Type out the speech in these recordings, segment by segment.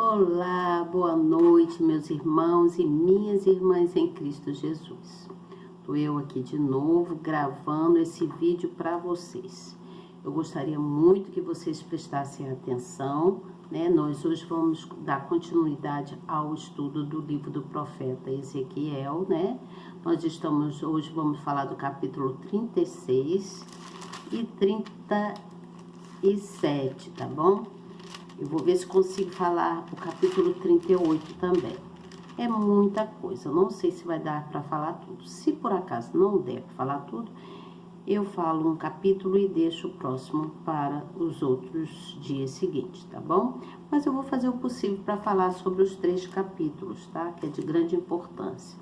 Olá, boa noite, meus irmãos e minhas irmãs em Cristo Jesus. Estou eu aqui de novo gravando esse vídeo para vocês. Eu gostaria muito que vocês prestassem atenção, né? Nós hoje vamos dar continuidade ao estudo do livro do profeta Ezequiel, né? Hoje vamos falar do capítulo 36 e 37, tá bom? Eu vou ver se consigo falar o capítulo 38 também. É muita coisa, eu não sei se vai dar para falar tudo. Se por acaso não der para falar tudo, eu falo um capítulo e deixo o próximo para os outros dias seguintes, tá bom? Mas eu vou fazer o possível para falar sobre os 3 capítulos, tá? Que é de grande importância.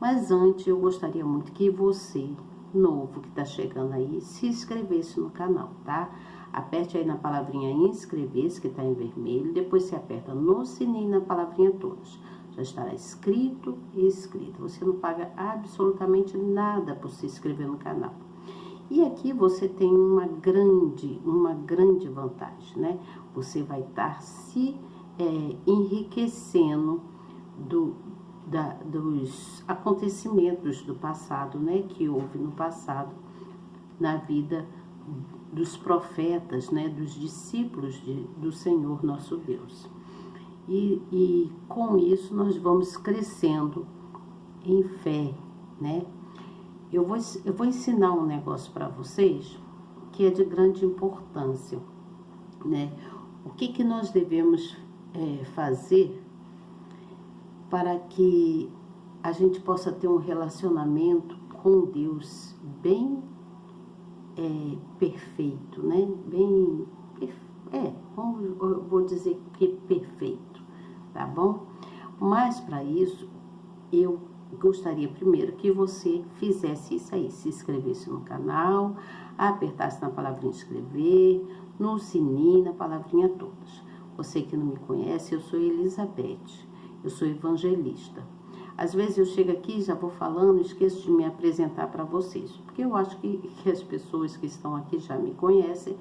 Mas antes, eu gostaria muito que você, novo que está chegando aí, se inscrevesse no canal, tá? Aperte aí na palavrinha inscrever-se, que está em vermelho. Depois você aperta no sininho na palavrinha todas. Já estará inscrito e inscrito. Você não paga absolutamente nada por se inscrever no canal. E aqui você tem uma grande vantagem, né? Você vai estar se enriquecendo dos acontecimentos do passado, né? Que houve no passado, na vida dos profetas, né, dos discípulos do Senhor nosso Deus. E com isso nós vamos crescendo em fé, né? Eu vou ensinar um negócio para vocês que é de grande importância, né? O que nós devemos fazer para que a gente possa ter um relacionamento com Deus bem perfeito, né? Vou dizer que perfeito, tá bom? Mas para isso, eu gostaria primeiro que você fizesse isso aí, se inscrevesse no canal, apertasse na palavrinha inscrever, no sininho, na palavrinha todas. Você que não me conhece, eu sou Elizabeth, eu sou evangelista. Às vezes eu chego aqui, já vou falando, esqueço de me apresentar para vocês, porque eu acho que as pessoas que estão aqui já me conhecem.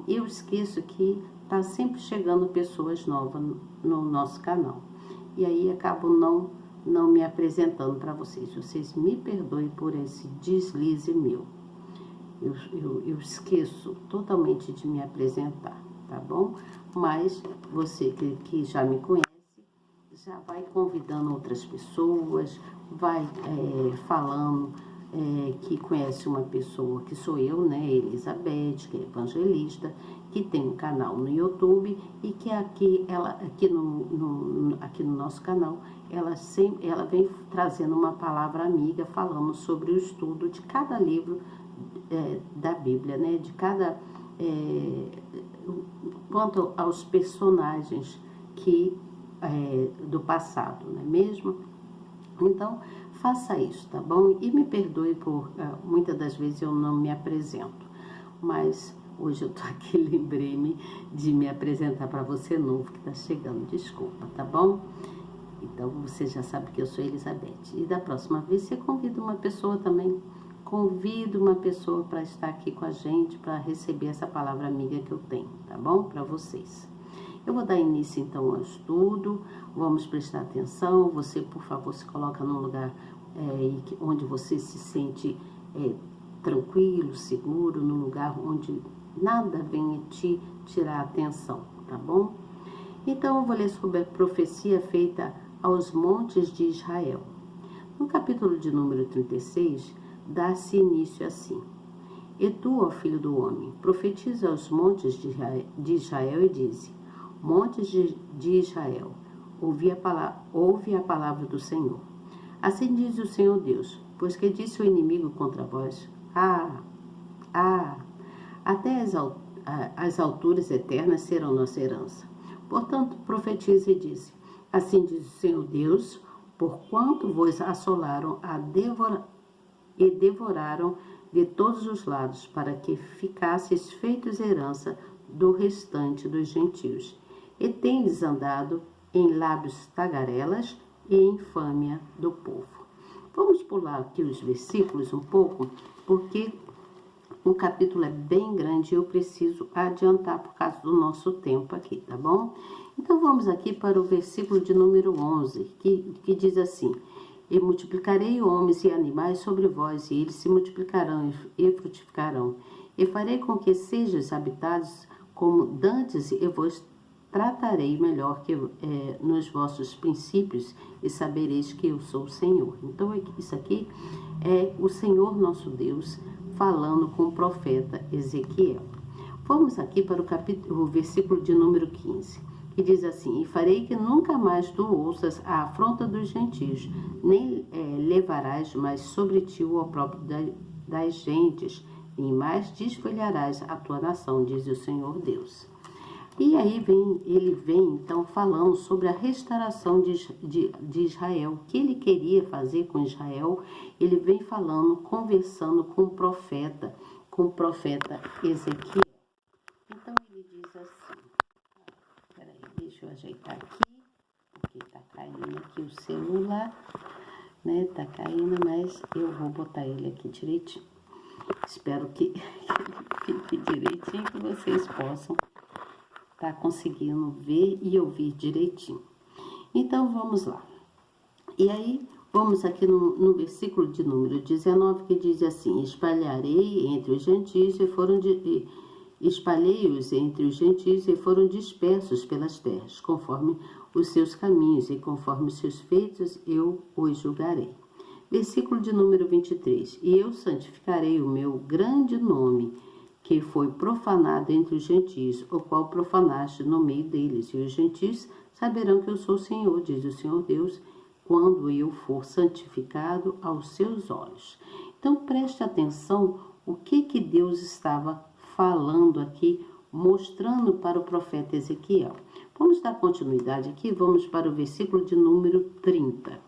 Eu esqueço que está sempre chegando pessoas novas no nosso canal. E aí acabo não me apresentando para vocês. Vocês me perdoem por esse deslize meu. Eu esqueço totalmente de me apresentar, tá bom? Mas você que já me conhece, já vai convidando outras pessoas, vai falando que conhece uma pessoa, que sou eu, né, Elizabeth, que é evangelista, que tem um canal no YouTube e que aqui no nosso canal, ela vem trazendo uma palavra amiga, falando sobre o estudo de cada livro da Bíblia, né, de cada quanto aos personagens do passado, não é mesmo? Então, faça isso, tá bom? E me perdoe por muitas das vezes eu não me apresento, mas hoje eu tô aqui, lembrei-me de me apresentar para você novo que tá chegando, desculpa, tá bom? Então, você já sabe que eu sou Elizabeth. E da próxima vez, você convida uma pessoa também, convida uma pessoa para estar aqui com a gente, para receber essa palavra amiga que eu tenho, tá bom? Para vocês. Eu vou dar início, então, ao estudo, vamos prestar atenção, você, por favor, se coloca num lugar onde você se sente tranquilo, seguro, num lugar onde nada venha te tirar a atenção, tá bom? Então, eu vou ler sobre a profecia feita aos montes de Israel. No capítulo de número 36, dá-se início assim: E tu, ó filho do homem, profetiza aos montes de Israel e dize: Montes de Israel, ouve a palavra do Senhor. Assim diz o Senhor Deus: Pois que disse o inimigo contra vós, até as alturas eternas serão nossa herança. Portanto, profetiza e diz: Assim diz o Senhor Deus, porquanto vos assolaram e devoraram de todos os lados, para que ficasseis feitos herança do restante dos gentios. E tendes andado em lábios tagarelas e infâmia do povo. Vamos pular aqui os versículos um pouco, porque o capítulo é bem grande e eu preciso adiantar por causa do nosso tempo aqui, tá bom? Então vamos aqui para o versículo de número 11, que diz assim: E multiplicarei homens e animais sobre vós, e eles se multiplicarão e frutificarão. E farei com que sejais habitados como dantes, e vos tratarei melhor que nos vossos princípios, e sabereis que eu sou o Senhor. Então isso aqui é o Senhor nosso Deus falando com o profeta Ezequiel. Vamos aqui para o versículo de número 15, que diz assim: E farei que nunca mais tu ouças a afronta dos gentios, nem levarás mais sobre ti o opróbrio das gentes, nem mais desfolharás a tua nação, diz o Senhor Deus. E aí ele vem então falando sobre a restauração de Israel, o que ele queria fazer com Israel. Ele vem falando, conversando com o profeta Ezequiel. Então ele diz assim, peraí, deixa eu ajeitar aqui, porque tá caindo aqui o celular, né? Tá caindo, mas eu vou botar ele aqui direitinho. Espero que ele fique direitinho, que vocês possam estar conseguindo ver e ouvir direitinho. Então vamos lá. E aí vamos aqui no versículo de número 19, que diz assim: Espalhei-os entre os gentios e foram dispersos pelas terras, conforme os seus caminhos e conforme os seus feitos eu os julgarei. Versículo de número 23. E eu santificarei o meu grande nome, que foi profanado entre os gentios, o qual profanaste no meio deles. E os gentios saberão que eu sou o Senhor, diz o Senhor Deus, quando eu for santificado aos seus olhos. Então preste atenção o que Deus estava falando aqui, mostrando para o profeta Ezequiel. Vamos dar continuidade aqui, vamos para o versículo de número 30.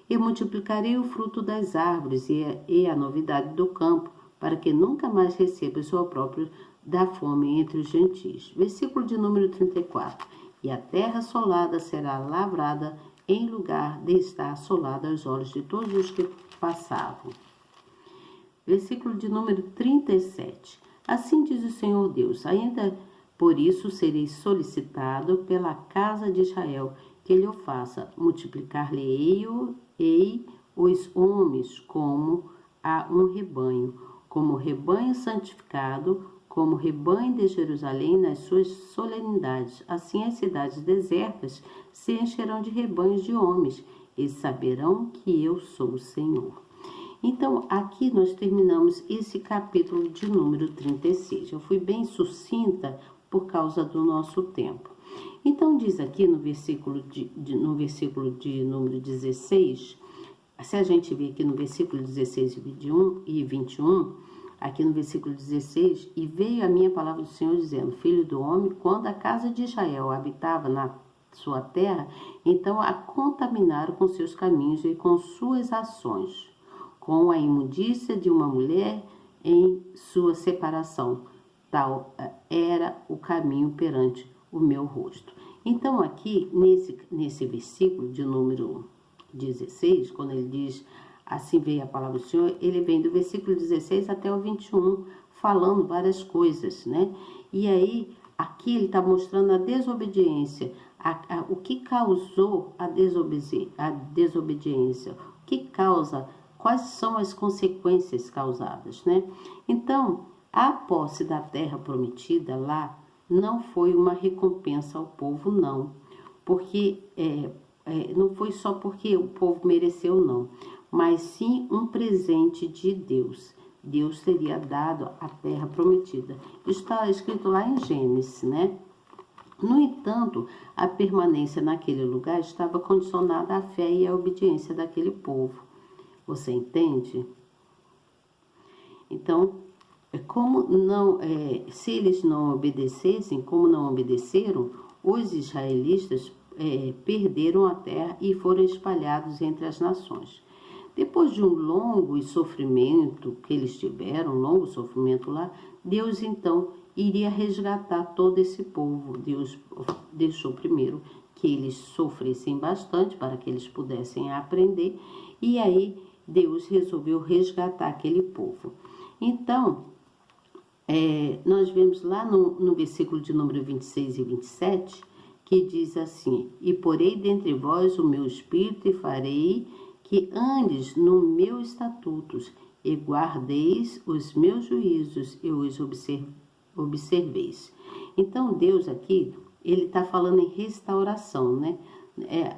E multiplicarei o fruto das árvores e a novidade do campo, para que nunca mais receba o seu próprio da fome entre os gentios. Versículo de número 34. E a terra assolada será lavrada em lugar de estar assolada aos olhos de todos os que passavam. Versículo de número 37. Assim diz o Senhor Deus: ainda por isso serei solicitado pela casa de Israel, que ele o faça, multiplicar-lhe-ei os homens como a um rebanho, como rebanho santificado, como rebanho de Jerusalém nas suas solenidades. Assim as cidades desertas se encherão de rebanhos de homens, e saberão que eu sou o Senhor. Então, aqui nós terminamos esse capítulo de número 36. Eu fui bem sucinta por causa do nosso tempo. Então, diz aqui no versículo de número 16, se a gente ver aqui no versículo 16 e 21, aqui no versículo 16, e veio a minha palavra do Senhor dizendo: Filho do homem, quando a casa de Israel habitava na sua terra, então a contaminaram com seus caminhos e com suas ações, com a imundícia de uma mulher em sua separação. Tal era o caminho perante o meu rosto. Então aqui, nesse versículo de número 16, quando ele diz, assim veio a palavra do Senhor, ele vem do versículo 16 até o 21, falando várias coisas, né? E aí, aqui ele está mostrando a desobediência, o que causou a desobediência, o que causa, quais são as consequências causadas, né? Então, a posse da terra prometida lá não foi uma recompensa ao povo, não, porque não foi só porque o povo mereceu, não, mas sim um presente de Deus. Deus teria dado a terra prometida. Está escrito lá em Gênesis, né? No entanto, a permanência naquele lugar estava condicionada à fé e à obediência daquele povo. Você entende? Então, se eles não obedecessem, como não obedeceram, os israelitas perderam a terra e foram espalhados entre as nações. Depois de um longo sofrimento que eles tiveram, um longo sofrimento lá, Deus então iria resgatar todo esse povo. Deus deixou primeiro que eles sofressem bastante para que eles pudessem aprender, e aí Deus resolveu resgatar aquele povo. Então, nós vemos lá no versículo de número 26 e 27, que diz assim: e porei dentre vós o meu espírito e farei que andes no meus estatutos e guardeis os meus juízos e os observeis. Então Deus aqui, ele está falando em restauração, né?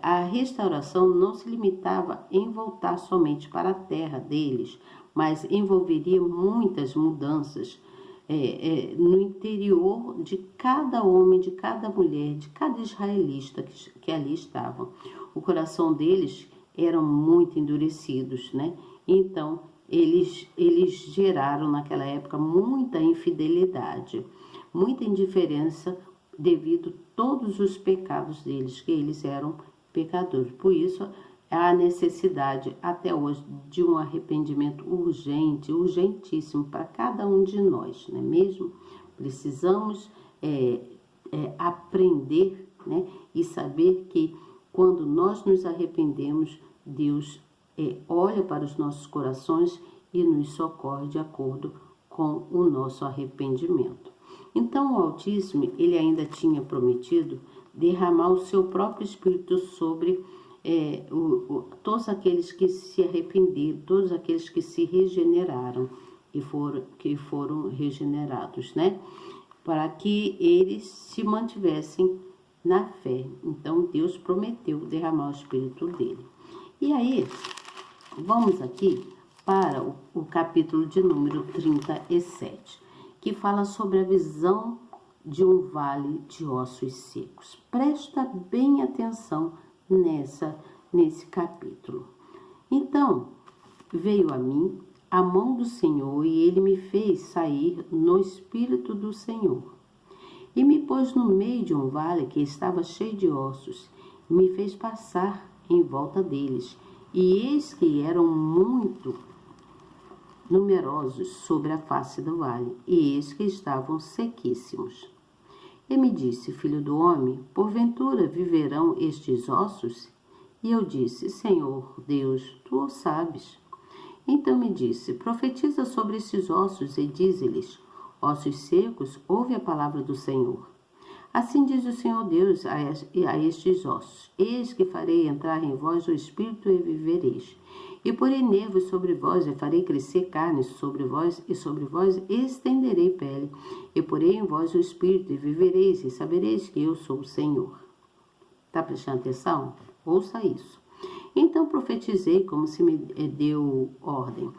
A restauração não se limitava em voltar somente para a terra deles, mas envolveria muitas mudanças no interior de cada homem, de cada mulher, de cada israelita que ali estavam. O coração deles eram muito endurecidos, né? Então, eles geraram naquela época muita infidelidade, muita indiferença devido a todos os pecados deles, que eles eram pecadores. Por isso, há necessidade até hoje de um arrependimento urgente, urgentíssimo para cada um de nós, não é mesmo? Precisamos aprender, né, e saber que quando nós nos arrependemos, Deus olha para os nossos corações e nos socorre de acordo com o nosso arrependimento. Então o Altíssimo, ele ainda tinha prometido derramar o seu próprio Espírito sobre todos aqueles que se arrependeram, todos aqueles que se regeneraram e que foram regenerados, né? Para que eles se mantivessem na fé. Então Deus prometeu derramar o Espírito dele. E aí, vamos aqui para o capítulo de número 37, que fala sobre a visão de um vale de ossos secos. Presta bem atenção nesse capítulo. Então, veio a mim a mão do Senhor e ele me fez sair no Espírito do Senhor. E me pôs no meio de um vale que estava cheio de ossos, e me fez passar em volta deles. E eis que eram muito numerosos sobre a face do vale, e eis que estavam sequíssimos. E me disse: filho do homem, porventura viverão estes ossos? E eu disse: Senhor Deus, tu o sabes. Então me disse: profetiza sobre esses ossos e dize-lhes: ossos secos, ouve a palavra do Senhor. Assim diz o Senhor Deus a estes ossos: eis que farei entrar em vós o Espírito e vivereis. E porei nervos sobre vós, e farei crescer carne sobre vós, e sobre vós estenderei pele. E porei em vós o Espírito, e vivereis, e sabereis que eu sou o Senhor. Está prestando atenção? Ouça isso. Então profetizei como se me deu ordem.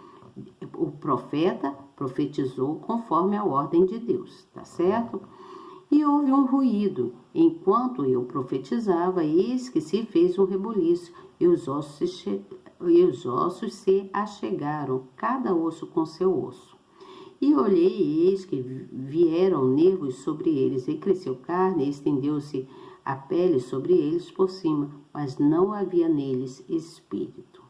O profeta profetizou conforme a ordem de Deus, tá certo? E houve um ruído. Enquanto eu profetizava, eis que se fez um reboliço, e os ossos se achegaram, cada osso com seu osso. E olhei, e eis que vieram nervos sobre eles, e cresceu carne, e estendeu-se a pele sobre eles por cima, mas não havia neles espírito.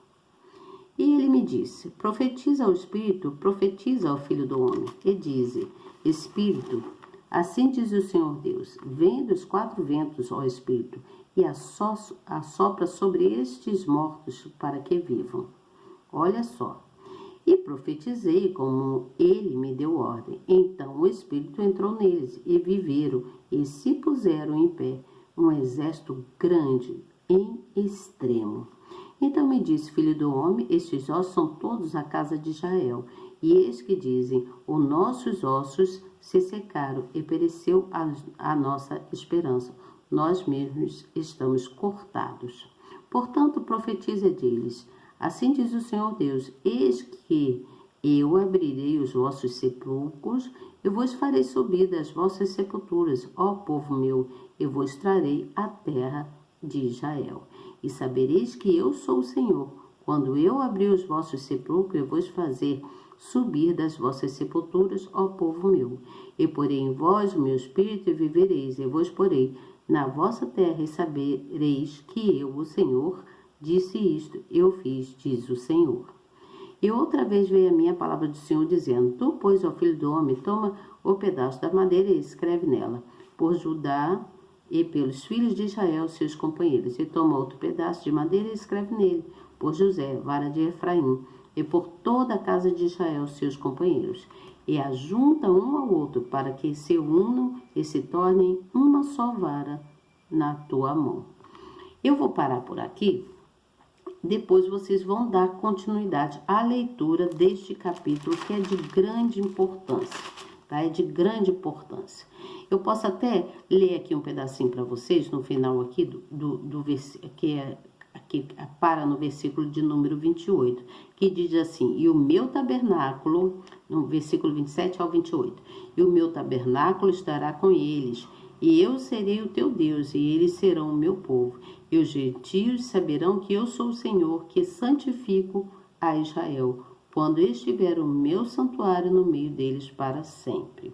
E ele me disse: profetiza ao Espírito, profetiza ao Filho do Homem, e dize: Espírito, assim diz o Senhor Deus, vem dos quatro ventos, ó Espírito, e assopra sobre estes mortos para que vivam. Olha só. E profetizei como ele me deu ordem. Então o Espírito entrou neles, e viveram, e se puseram em pé, um exército grande, em extremo. Então me disse: filho do homem, estes ossos são todos a casa de Israel. E eis que dizem: os nossos ossos se secaram, e pereceu a nossa esperança. Nós mesmos estamos cortados. Portanto, profetiza deles: assim diz o Senhor Deus: eis que eu abrirei os vossos sepulcros, e vos farei subir das vossas sepulturas, ó povo meu, e vos trarei a terra de Israel. E sabereis que eu sou o Senhor, quando eu abrir os vossos sepulcros, e vos fazer subir das vossas sepulturas, ó povo meu. E porei em vós o meu espírito, e vivereis, e vos porei na vossa terra, e sabereis que eu, o Senhor, disse isto, eu fiz, diz o Senhor. E outra vez veio a minha palavra do Senhor, dizendo: tu, pois, ó filho do homem, toma o pedaço da madeira e escreve nela, por Judá e pelos filhos de Israel, seus companheiros. E toma outro pedaço de madeira e escreve nele, por José, vara de Efraim, e por toda a casa de Israel, seus companheiros. E ajunta um ao outro, para que se unam e se tornem uma só vara na tua mão. Eu vou parar por aqui, depois vocês vão dar continuidade à leitura deste capítulo, que é de grande importância, tá? É de grande importância. Eu posso até ler aqui um pedacinho para vocês, no final aqui, do versículo, que para no versículo de número 28, que diz assim: e o meu tabernáculo, no versículo 27 ao 28, e o meu tabernáculo estará com eles, e eu serei o teu Deus, e eles serão o meu povo. E os gentios saberão que eu sou o Senhor, que santifico a Israel, quando estiver o meu santuário no meio deles para sempre.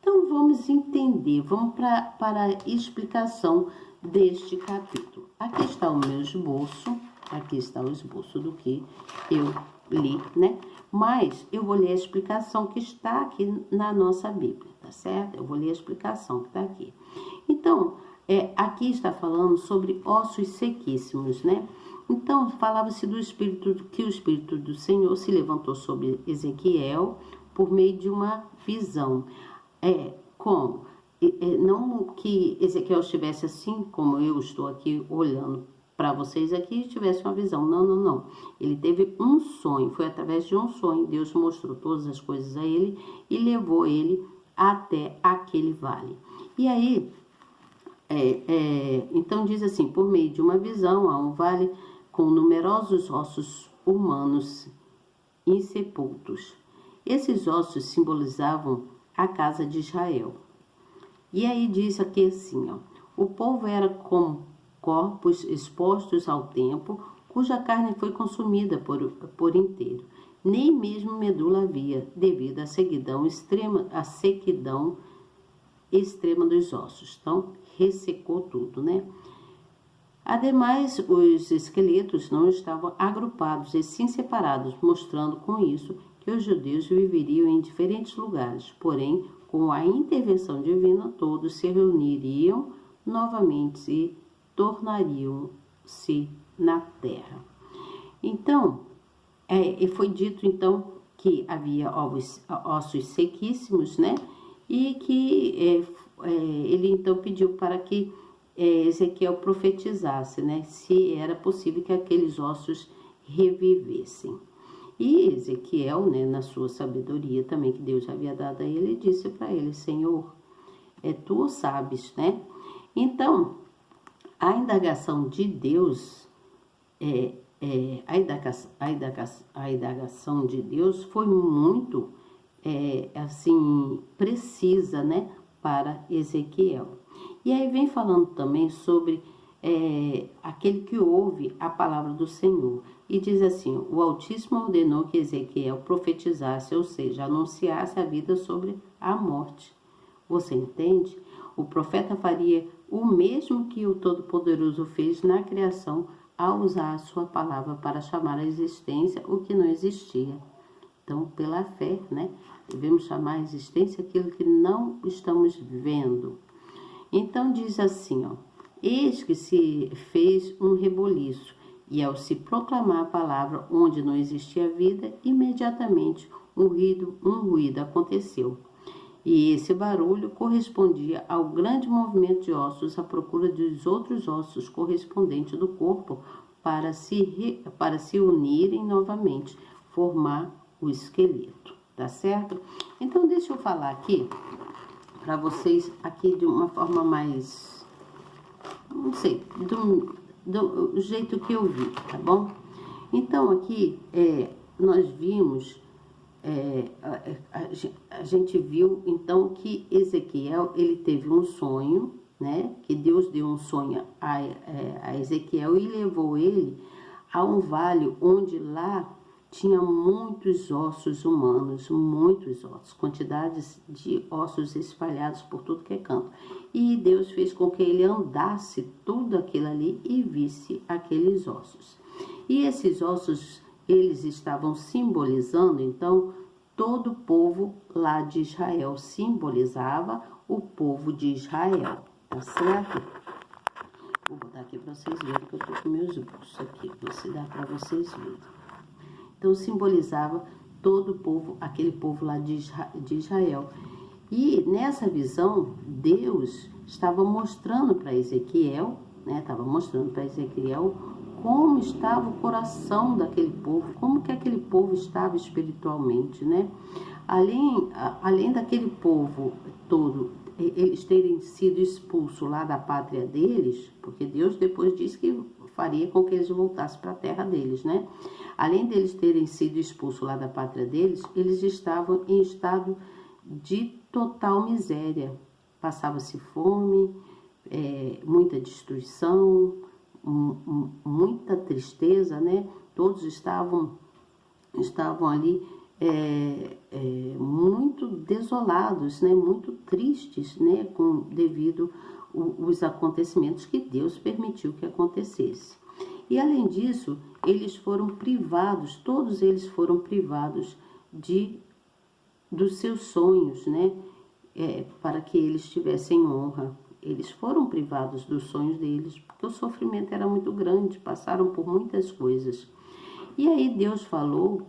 Então vamos entender, vamos para a explicação deste capítulo. Aqui está o meu esboço, aqui está o esboço do que eu li, né? Mas eu vou ler a explicação que está aqui na nossa Bíblia, tá certo? Eu vou ler a explicação que está aqui. Então, aqui está falando sobre ossos sequíssimos, né? Então, falava-se do Espírito, que o Espírito do Senhor se levantou sobre Ezequiel por meio de uma visão. Não que Ezequiel estivesse assim, como eu estou aqui olhando para vocês aqui, e tivesse uma visão. Não. Ele teve um sonho, foi através de um sonho. Deus mostrou todas as coisas a ele e levou ele até aquele vale. E aí, então diz assim: por meio de uma visão, há um vale com numerosos ossos humanos insepultos. Esses ossos simbolizavam a casa de Israel. E aí diz aqui assim, ó: o povo era como corpos expostos ao tempo, cuja carne foi consumida por inteiro. Nem mesmo medula havia, devido à sequidão extrema dos ossos. Então, ressecou tudo, né? Ademais, os esqueletos não estavam agrupados e sim separados, mostrando com isso que os judeus viveriam em diferentes lugares, porém, com a intervenção divina, todos se reuniriam novamente e tornariam-se na terra. Então, foi dito então que havia ossos sequíssimos, né? E que ele então pediu para que Ezequiel profetizasse, né? Se era possível que aqueles ossos revivessem. E Ezequiel, né, na sua sabedoria também que Deus havia dado a ele, disse para ele: Senhor, tu o sabes, né? Então, a indagação de Deus, a indagação de Deus foi muito, assim, precisa, né, para Ezequiel. E aí vem falando também sobre aquele que ouve a palavra do Senhor. E diz assim: o Altíssimo ordenou que Ezequiel profetizasse, ou seja, anunciasse a vida sobre a morte. Você entende? O profeta faria o mesmo que o Todo-Poderoso fez na criação, ao usar a sua palavra para chamar à existência o que não existia. Então, pela fé, né, devemos chamar à existência aquilo que não estamos vendo. Então diz assim, ó: eis que se fez um reboliço, e ao se proclamar a palavra onde não existia vida, imediatamente um ruído aconteceu. E esse barulho correspondia ao grande movimento de ossos à procura dos outros ossos correspondentes do corpo para se unirem novamente, formar o esqueleto, tá certo? Então deixa eu falar aqui para vocês aqui de uma forma mais, não sei, do jeito que eu vi, tá bom? Então aqui nós vimos, a gente viu então que Ezequiel, ele teve um sonho, né? Que Deus deu um sonho a Ezequiel e levou ele a um vale onde lá tinha muitos ossos humanos, muitos ossos, quantidades de ossos espalhados por tudo que é canto. E Deus fez com que ele andasse tudo aquilo ali e visse aqueles ossos. E esses ossos, eles estavam simbolizando, então, todo o povo lá de Israel, simbolizava o povo de Israel, tá certo? Vou botar aqui para vocês verem que eu tô com meus bolsos aqui, ver se dá para vocês verem. Então, simbolizava todo o povo, aquele povo lá de Israel. E nessa visão, Deus estava mostrando para Ezequiel, né? Estava mostrando para Ezequiel como estava o coração daquele povo, como que aquele povo estava espiritualmente, né? Além daquele povo todo, eles terem sido expulsos lá da pátria deles, porque Deus depois disse que faria com que eles voltassem para a terra deles, né? Além deles terem sido expulsos lá da pátria deles, eles estavam em estado de total miséria. Passava-se fome, muita destruição, muita tristeza, né? Todos estavam ali muito desolados, né? Muito tristes, né? Devido os acontecimentos que Deus permitiu que acontecesse. E além disso, eles foram privados, todos eles foram privados dos seus sonhos, né? Para que eles tivessem honra. Eles foram privados dos sonhos deles, porque o sofrimento era muito grande, passaram por muitas coisas. E aí Deus falou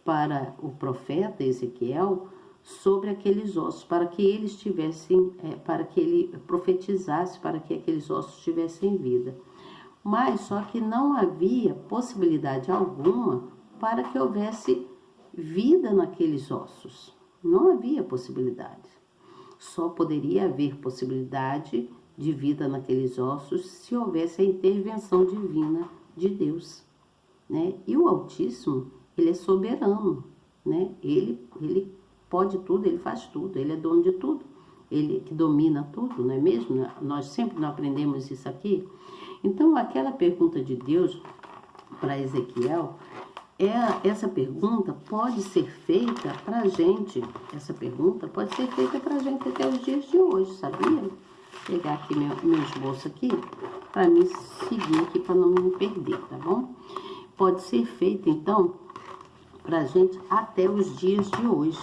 para o profeta Ezequiel sobre aqueles ossos, para que eles tivessem, para que ele profetizasse, para que aqueles ossos tivessem vida. Mas só que não havia possibilidade alguma para que houvesse vida naqueles ossos. Não havia possibilidade. Só poderia haver possibilidade de vida naqueles ossos se houvesse a intervenção divina de Deus, né? E o Altíssimo, ele é soberano, né? Ele pode tudo, ele faz tudo, ele é dono de tudo, ele que domina tudo, não é mesmo? Nós sempre não aprendemos isso aqui. Então, aquela pergunta de Deus para Ezequiel, essa pergunta pode ser feita para a gente, até os dias de hoje, sabia? Vou pegar aqui meu esboço aqui, para me seguir aqui, para não me perder, tá bom? Pode ser feita, então, para a gente até os dias de hoje,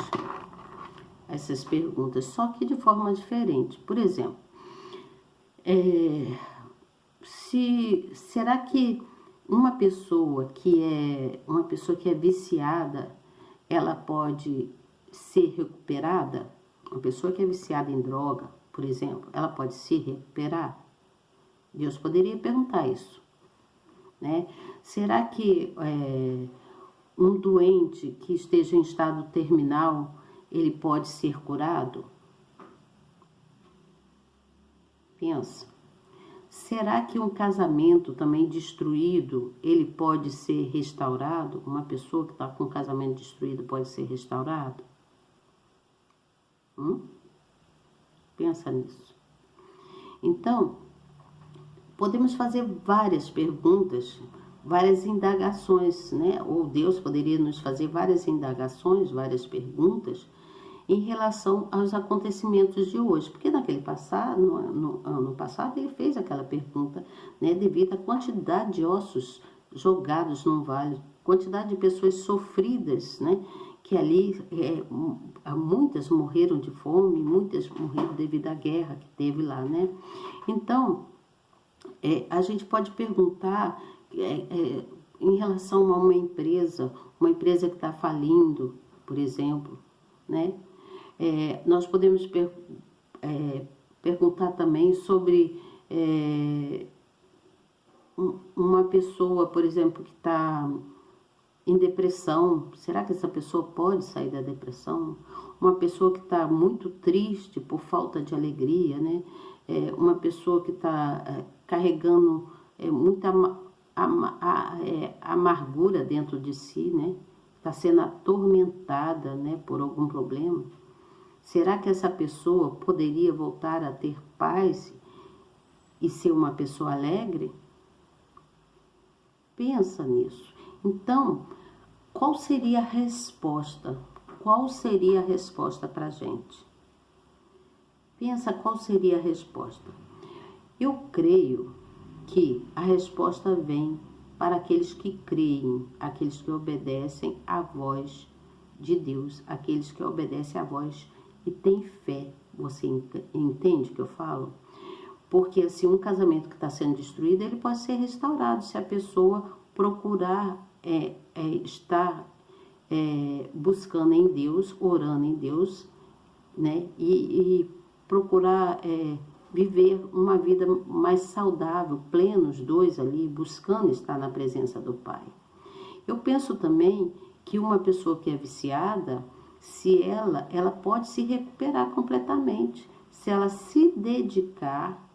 essas perguntas, só que de forma diferente. Por exemplo, será que uma pessoa que é viciada, ela pode ser recuperada? Uma pessoa que é viciada em droga, por exemplo, ela pode se recuperar? Deus poderia perguntar isso, né? Será que um doente que esteja em estado terminal, ele pode ser curado? Pensa. Será que um casamento também destruído, ele pode ser restaurado? Uma pessoa que está com um casamento destruído pode ser restaurado? Pensa nisso. Então, podemos fazer várias perguntas, várias indagações, né? Ou Deus poderia nos fazer várias indagações, várias perguntas em relação aos acontecimentos de hoje. Porque naquele passado, no ano passado, ele fez aquela pergunta, né? Devido à quantidade de ossos jogados num vale, quantidade de pessoas sofridas, né? Que ali, muitas morreram de fome, muitas morreram devido à guerra que teve lá, né? Então, a gente pode perguntar em relação a uma empresa que está falindo, por exemplo, né? Nós podemos perguntar também sobre uma pessoa, por exemplo, que está em depressão. Será que essa pessoa pode sair da depressão? Uma pessoa que está muito triste por falta de alegria, né? Uma pessoa que está carregando muita amargura dentro de si, né? Está sendo atormentada, né, por algum problema. Será que essa pessoa poderia voltar a ter paz e ser uma pessoa alegre? Pensa nisso. Então, qual seria a resposta? Qual seria a resposta para a gente? Pensa qual seria a resposta. Eu creio que a resposta vem para aqueles que creem, aqueles que obedecem à voz de Deus, aqueles que obedecem à voz e têm fé. Você entende o que eu falo? Porque assim, um casamento que está sendo destruído, ele pode ser restaurado se a pessoa procurar estar buscando em Deus, orando em Deus, né? E procurar viver uma vida mais saudável, plena, os dois ali, buscando estar na presença do Pai. Eu penso também que uma pessoa que é viciada, se ela pode se recuperar completamente, se ela se dedicar,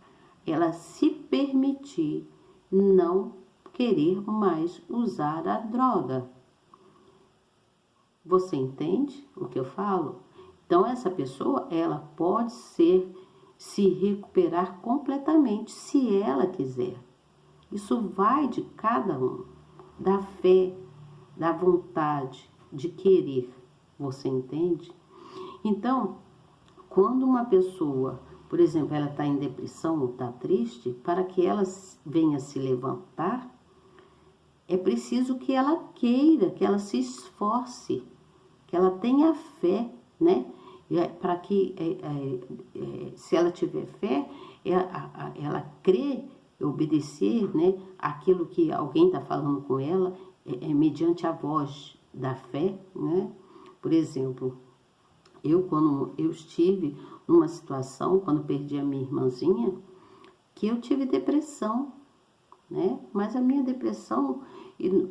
ela se permitir não querer mais usar a droga. Você entende o que eu falo? Então essa pessoa, ela pode se recuperar completamente, se ela quiser. Isso vai de cada um, da fé, da vontade, de querer. Você entende? Então, quando uma pessoa, por exemplo, ela está em depressão ou está triste, para que ela venha se levantar, é preciso que ela queira, que ela se esforce, que ela tenha fé, né? Para que, se ela tiver fé, ela crê, obedecer, né? Aquilo que alguém está falando com ela, mediante a voz da fé, né? Por exemplo, quando eu estive numa situação, quando perdi a minha irmãzinha, que eu tive depressão, né? Mas a minha depressão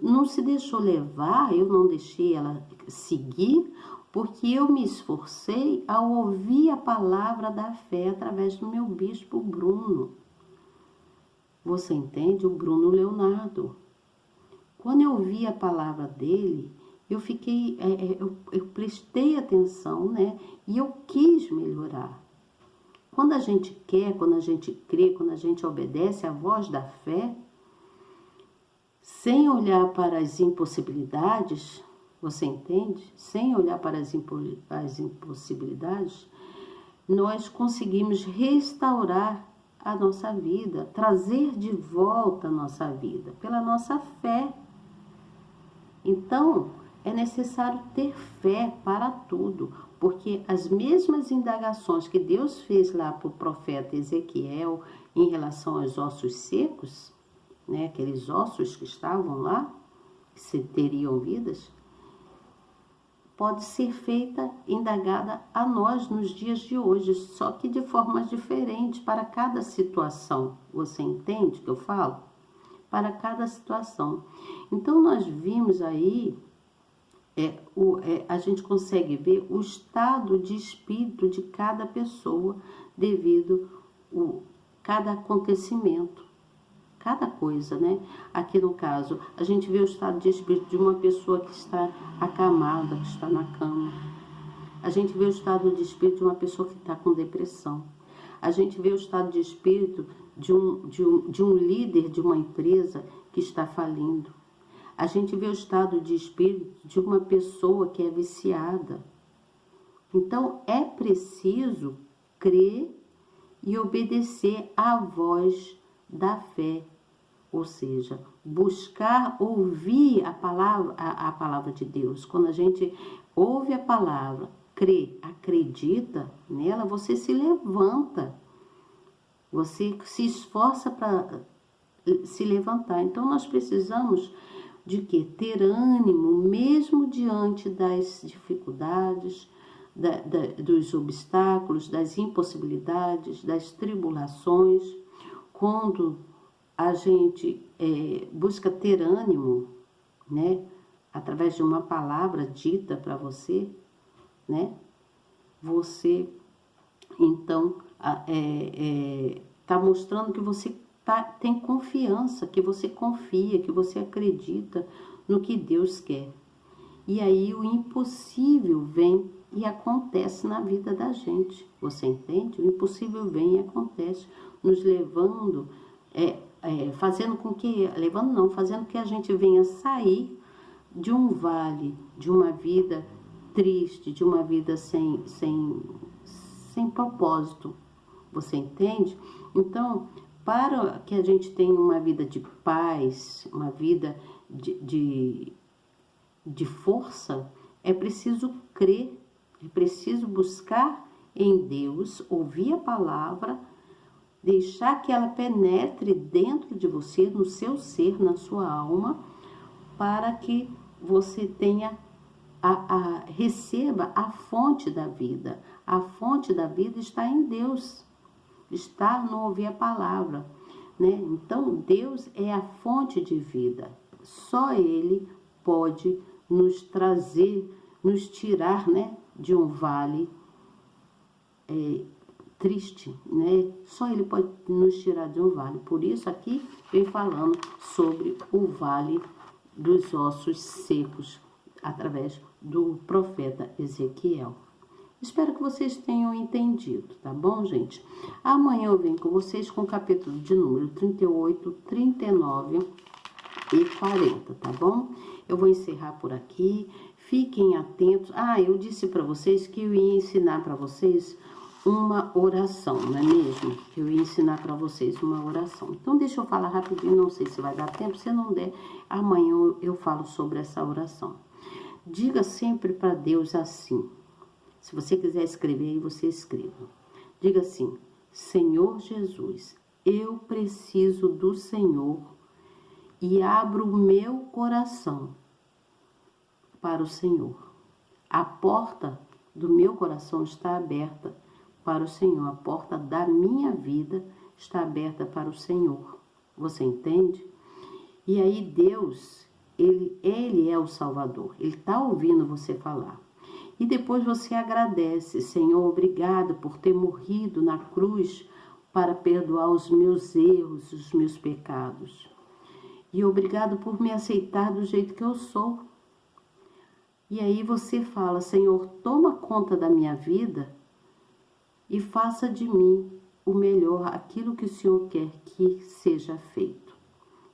não se deixou levar, eu não deixei ela seguir, porque eu me esforcei ao ouvir a palavra da fé através do meu bispo Bruno. Você entende? O Bruno Leonardo. Quando eu ouvi a palavra dele, eu fiquei, eu prestei atenção, né? E eu quis melhorar. Quando a gente quer, quando a gente crê, quando a gente obedece à voz da fé, sem olhar para as impossibilidades, você entende? Sem olhar para as impossibilidades, nós conseguimos restaurar a nossa vida, trazer de volta a nossa vida, pela nossa fé. Então, é necessário ter fé para tudo, porque as mesmas indagações que Deus fez lá para o profeta Ezequiel em relação aos ossos secos, né, aqueles ossos que estavam lá, que teriam vidas, pode ser feita, indagada a nós nos dias de hoje, só que de formas diferentes para cada situação. Você entende o que eu falo? Para cada situação. Então, nós vimos aí, a gente consegue ver o estado de espírito de cada pessoa devido a cada acontecimento. Cada coisa, né? Aqui no caso, a gente vê o estado de espírito de uma pessoa que está acamada, que está na cama. A gente vê o estado de espírito de uma pessoa que está com depressão. A gente vê o estado de espírito de um líder de uma empresa que está falindo. A gente vê o estado de espírito de uma pessoa que é viciada. Então, é preciso crer e obedecer à voz da fé. Ou seja, buscar ouvir a palavra de Deus. Quando a gente ouve a palavra, crê, acredita nela, você se levanta. Você se esforça para se levantar. Então, nós precisamos de quê? Ter ânimo, mesmo diante das dificuldades, dos obstáculos, das impossibilidades, das tribulações. Quando a gente busca ter ânimo, né? Através de uma palavra dita para você, né? Você, então, está mostrando que você tem confiança, que você confia, que você acredita no que Deus quer. E aí o impossível vem e acontece na vida da gente. Você entende? O impossível vem e acontece, nos levando, fazendo com que a gente venha sair de um vale, de uma vida triste, de uma vida sem propósito. Você entende? Então, para que a gente tenha uma vida de paz, uma vida de força, é preciso crer, é preciso buscar em Deus, ouvir a palavra, deixar que ela penetre dentro de você, no seu ser, na sua alma, para que você tenha receba a fonte da vida. A fonte da vida está em Deus. estar no ouvir a palavra, né? Então, Deus é a fonte de vida. Só Ele pode nos trazer, nos tirar, né, de um vale triste, né? Só Ele pode nos tirar de um vale. Por isso aqui vem falando sobre o vale dos ossos secos, através do profeta Ezequiel. Espero que vocês tenham entendido, tá bom, gente? Amanhã eu venho com vocês com o capítulo de número 38, 39 e 40, tá bom? Eu vou encerrar por aqui. Fiquem atentos. Eu disse para vocês que eu ia ensinar para vocês uma oração, não é mesmo? Que eu ia ensinar para vocês uma oração. Então, deixa eu falar rapidinho, não sei se vai dar tempo. Se não der, amanhã eu falo sobre essa oração. Diga sempre para Deus assim. Se você quiser escrever aí, você escreva. Diga assim: Senhor Jesus, eu preciso do Senhor e abro o meu coração para o Senhor. A porta do meu coração está aberta para o Senhor. A porta da minha vida está aberta para o Senhor. Você entende? E aí Deus, Ele é o Salvador. Ele está ouvindo você falar. E depois você agradece: Senhor, obrigado por ter morrido na cruz para perdoar os meus erros, os meus pecados. E obrigado por me aceitar do jeito que eu sou. E aí você fala: Senhor, toma conta da minha vida e faça de mim o melhor, aquilo que o Senhor quer que seja feito.